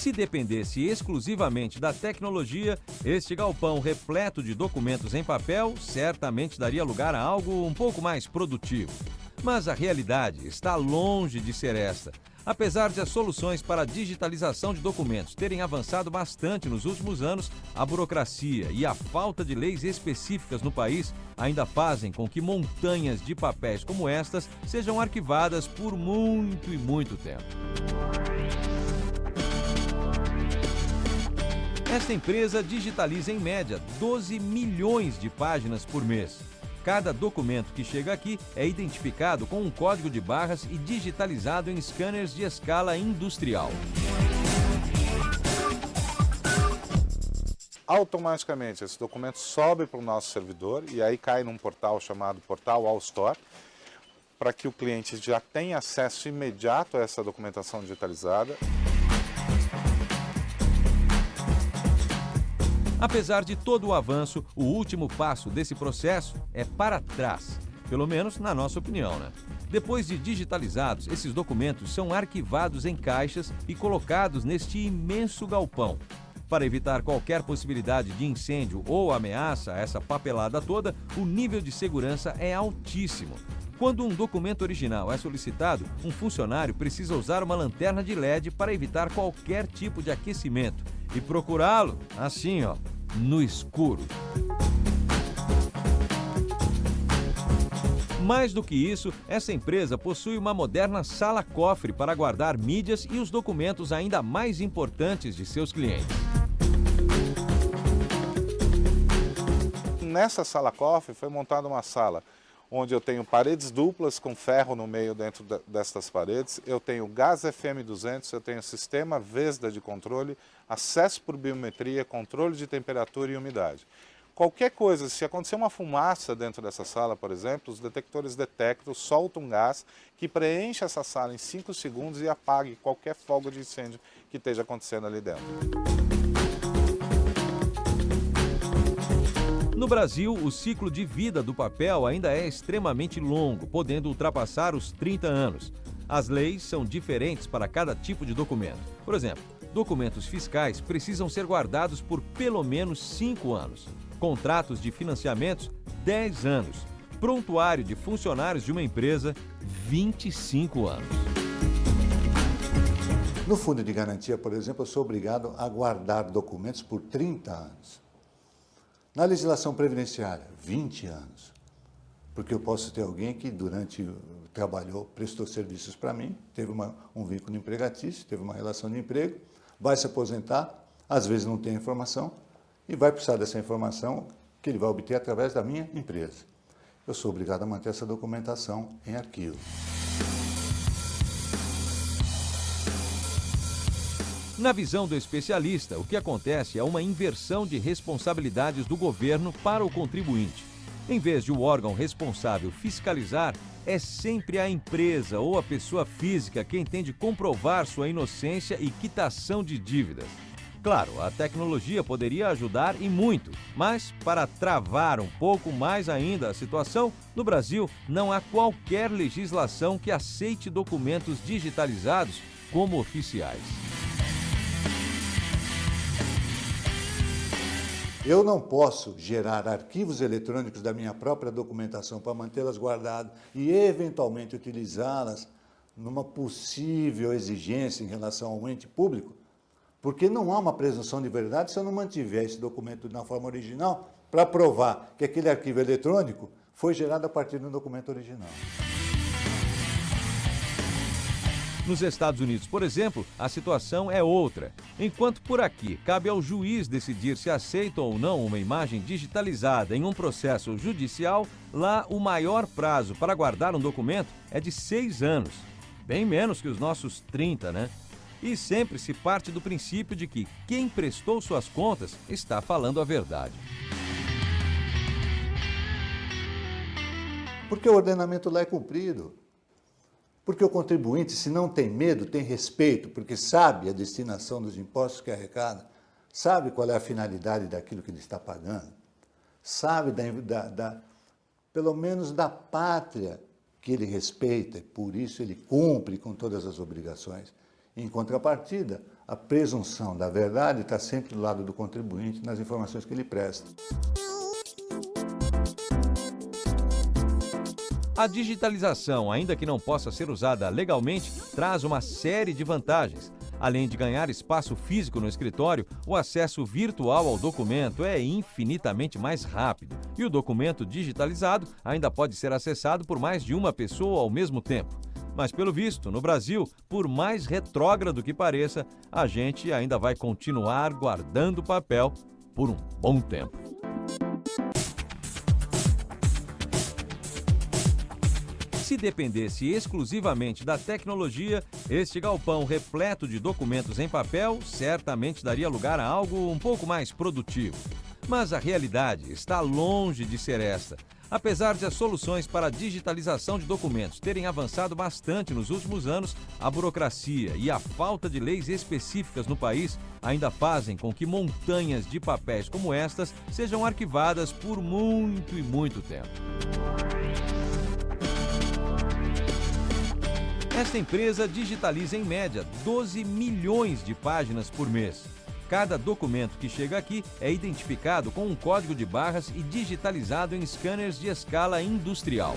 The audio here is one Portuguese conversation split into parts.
Se dependesse exclusivamente da tecnologia, este galpão repleto de documentos em papel certamente daria lugar a algo um pouco mais produtivo. Mas a realidade está longe de ser esta. Apesar de as soluções para a digitalização de documentos terem avançado bastante nos últimos anos, a burocracia e a falta de leis específicas no país ainda fazem com que montanhas de papéis como estas sejam arquivadas por muito e muito tempo. Esta empresa digitaliza em média 12 milhões de páginas por mês. Cada documento que chega aqui é identificado com um código de barras e digitalizado em scanners de escala industrial. Automaticamente esse documento sobe para o nosso servidor e aí cai num portal chamado Portal AllStore, para que o cliente já tenha acesso imediato a essa documentação digitalizada. Apesar de todo o avanço, o último passo desse processo é para trás, pelo menos na nossa opinião, né? Depois de digitalizados, esses documentos são arquivados em caixas e colocados neste imenso galpão. Para evitar qualquer possibilidade de incêndio ou ameaça a essa papelada toda, o nível de segurança é altíssimo. Quando um documento original é solicitado, um funcionário precisa usar uma lanterna de LED para evitar qualquer tipo de aquecimento e procurá-lo, assim, ó, no escuro. Mais do que isso, essa empresa possui uma moderna sala-cofre para guardar mídias e os documentos ainda mais importantes de seus clientes. Nessa sala-cofre foi montada uma sala onde eu tenho paredes duplas com ferro no meio dentro destas paredes, eu tenho gás FM200, eu tenho sistema VESDA de controle, acesso por biometria, controle de temperatura e umidade. Qualquer coisa, se acontecer uma fumaça dentro dessa sala, por exemplo, os detectores detectam, soltam um gás que preenche essa sala em 5 segundos e apague qualquer folga de incêndio que esteja acontecendo ali dentro. No Brasil, o ciclo de vida do papel ainda é extremamente longo, podendo ultrapassar os 30 anos. As leis são diferentes para cada tipo de documento. Por exemplo, documentos fiscais precisam ser guardados por pelo menos 5 anos. Contratos de financiamentos, 10 anos. Prontuário de funcionários de uma empresa, 25 anos. No fundo de garantia, por exemplo, eu sou obrigado a guardar documentos por 30 anos. Na legislação previdenciária, 20 anos. Porque eu posso ter alguém que trabalhou, prestou serviços para mim, teve um vínculo empregatício, teve uma relação de emprego, vai se aposentar, às vezes não tem informação, e vai precisar dessa informação que ele vai obter através da minha empresa. Eu sou obrigado a manter essa documentação em arquivo. Na visão do especialista, o que acontece é uma inversão de responsabilidades do governo para o contribuinte. Em vez de o órgão responsável fiscalizar, é sempre a empresa ou a pessoa física quem tem de comprovar sua inocência e quitação de dívidas. Claro, a tecnologia poderia ajudar e muito, mas para travar um pouco mais ainda a situação, no Brasil não há qualquer legislação que aceite documentos digitalizados como oficiais. Eu não posso gerar arquivos eletrônicos da minha própria documentação para mantê-las guardadas e, eventualmente, utilizá-las numa possível exigência em relação ao ente público, porque não há uma presunção de verdade se eu não mantiver esse documento na forma original para provar que aquele arquivo eletrônico foi gerado a partir do documento original. Nos Estados Unidos, por exemplo, a situação é outra. Enquanto por aqui cabe ao juiz decidir se aceita ou não uma imagem digitalizada em um processo judicial, lá o maior prazo para guardar um documento é de 6 anos. Bem menos que os nossos 30, né? E sempre se parte do princípio de que quem prestou suas contas está falando a verdade. Porque o ordenamento lá é cumprido. Porque o contribuinte, se não tem medo, tem respeito, porque sabe a destinação dos impostos que arrecada, sabe qual é a finalidade daquilo que ele está pagando, sabe pelo menos da pátria que ele respeita, e por isso ele cumpre com todas as obrigações. Em contrapartida, a presunção da verdade está sempre do lado do contribuinte nas informações que ele presta. A digitalização, ainda que não possa ser usada legalmente, traz uma série de vantagens. Além de ganhar espaço físico no escritório, o acesso virtual ao documento é infinitamente mais rápido. E o documento digitalizado ainda pode ser acessado por mais de uma pessoa ao mesmo tempo. Mas, pelo visto, no Brasil, por mais retrógrado que pareça, a gente ainda vai continuar guardando papel por um bom tempo. Se dependesse exclusivamente da tecnologia, este galpão repleto de documentos em papel certamente daria lugar a algo um pouco mais produtivo. Mas a realidade está longe de ser esta. Apesar de as soluções para a digitalização de documentos terem avançado bastante nos últimos anos, a burocracia e a falta de leis específicas no país ainda fazem com que montanhas de papéis como estas sejam arquivadas por muito e muito tempo. Esta empresa digitaliza em média 12 milhões de páginas por mês. Cada documento que chega aqui é identificado com um código de barras e digitalizado em scanners de escala industrial.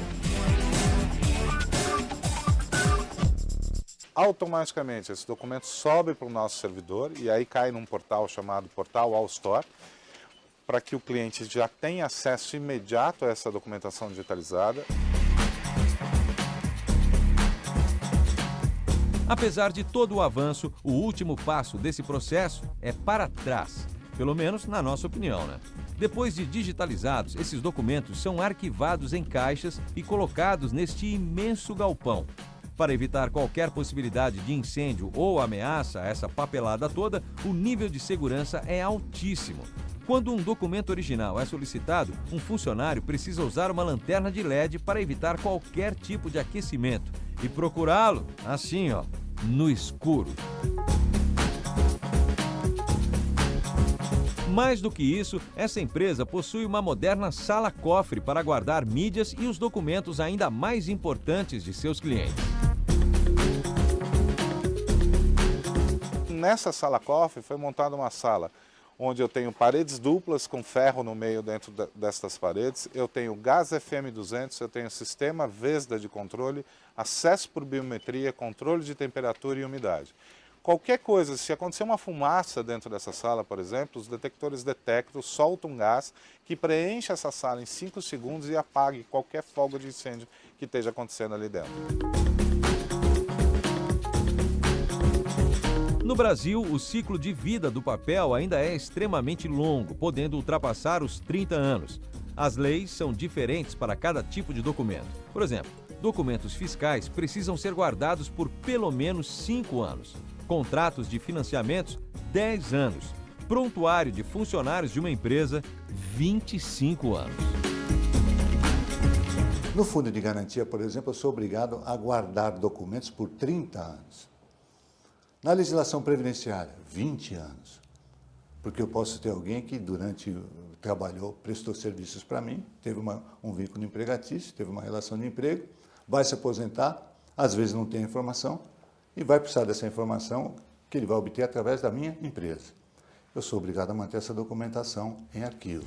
Automaticamente esse documento sobe para o nosso servidor e aí cai num portal chamado Portal All Store, para que o cliente já tenha acesso imediato a essa documentação digitalizada. Apesar de todo o avanço, o último passo desse processo é para trás, pelo menos na nossa opinião, né? Depois de digitalizados, esses documentos são arquivados em caixas e colocados neste imenso galpão. Para evitar qualquer possibilidade de incêndio ou ameaça a essa papelada toda, o nível de segurança é altíssimo. Quando um documento original é solicitado, um funcionário precisa usar uma lanterna de LED para evitar qualquer tipo de aquecimento e procurá-lo, assim, no escuro. Mais do que isso, essa empresa possui uma moderna sala-cofre para guardar mídias e os documentos ainda mais importantes de seus clientes. Nessa sala-cofre foi montada uma sala onde eu tenho paredes duplas com ferro no meio dentro destas paredes, eu tenho gás FM200, eu tenho sistema Vesda de controle, acesso por biometria, controle de temperatura e umidade. Qualquer coisa, se acontecer uma fumaça dentro dessa sala, por exemplo, os detectores detectam, soltam um gás que preenche essa sala em 5 segundos e apague qualquer folga de incêndio que esteja acontecendo ali dentro. No Brasil, o ciclo de vida do papel ainda é extremamente longo, podendo ultrapassar os 30 anos. As leis são diferentes para cada tipo de documento. Por exemplo, documentos fiscais precisam ser guardados por pelo menos 5 anos. Contratos de financiamentos, 10 anos. Prontuário de funcionários de uma empresa, 25 anos. No fundo de garantia, por exemplo, eu sou obrigado a guardar documentos por 30 anos. Na legislação previdenciária, 20 anos. Porque eu posso ter alguém que trabalhou, prestou serviços para mim, teve um vínculo empregatício, teve uma relação de emprego, vai se aposentar, às vezes não tem informação, e vai precisar dessa informação que ele vai obter através da minha empresa. Eu sou obrigado a manter essa documentação em arquivo.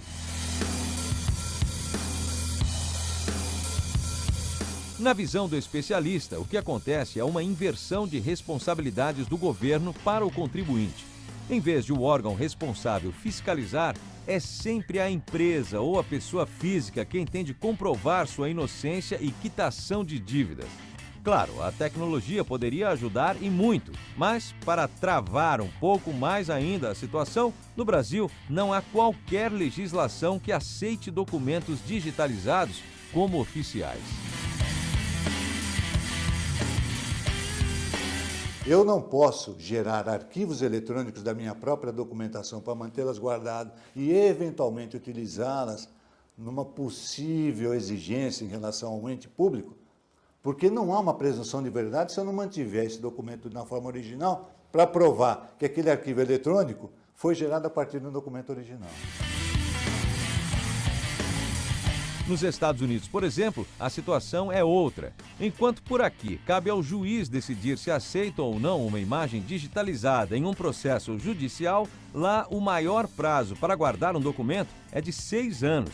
Na visão do especialista, o que acontece é uma inversão de responsabilidades do governo para o contribuinte. Em vez de o órgão responsável fiscalizar, é sempre a empresa ou a pessoa física quem tem de comprovar sua inocência e quitação de dívidas. Claro, a tecnologia poderia ajudar e muito, mas para travar um pouco mais ainda a situação, no Brasil não há qualquer legislação que aceite documentos digitalizados como oficiais. Eu não posso gerar arquivos eletrônicos da minha própria documentação para mantê-las guardadas e, eventualmente, utilizá-las numa possível exigência em relação ao ente público, porque não há uma presunção de verdade se eu não mantiver esse documento na forma original para provar que aquele arquivo eletrônico foi gerado a partir do documento original. Nos Estados Unidos, por exemplo, a situação é outra. Enquanto por aqui cabe ao juiz decidir se aceita ou não uma imagem digitalizada em um processo judicial, lá o maior prazo para guardar um documento é de 6 anos.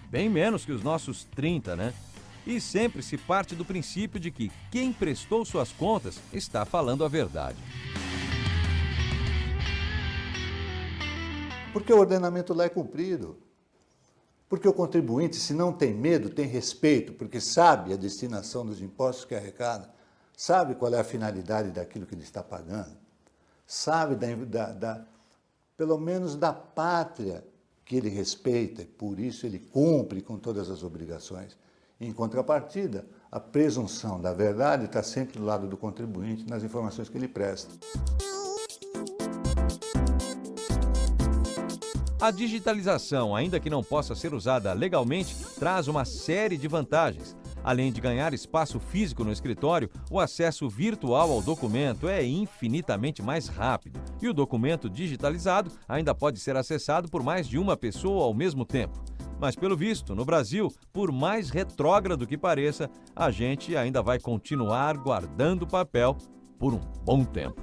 Bem menos que os nossos 30, né? E sempre se parte do princípio de que quem prestou suas contas está falando a verdade. Porque o ordenamento lá é cumprido. Porque o contribuinte, se não tem medo, tem respeito, porque sabe a destinação dos impostos que arrecada, sabe qual é a finalidade daquilo que ele está pagando, sabe pelo menos da pátria que ele respeita, e por isso ele cumpre com todas as obrigações. Em contrapartida, a presunção da verdade está sempre do lado do contribuinte nas informações que ele presta. A digitalização, ainda que não possa ser usada legalmente, traz uma série de vantagens. Além de ganhar espaço físico no escritório, o acesso virtual ao documento é infinitamente mais rápido. E o documento digitalizado ainda pode ser acessado por mais de uma pessoa ao mesmo tempo. Mas, pelo visto, no Brasil, por mais retrógrado que pareça, a gente ainda vai continuar guardando papel por um bom tempo.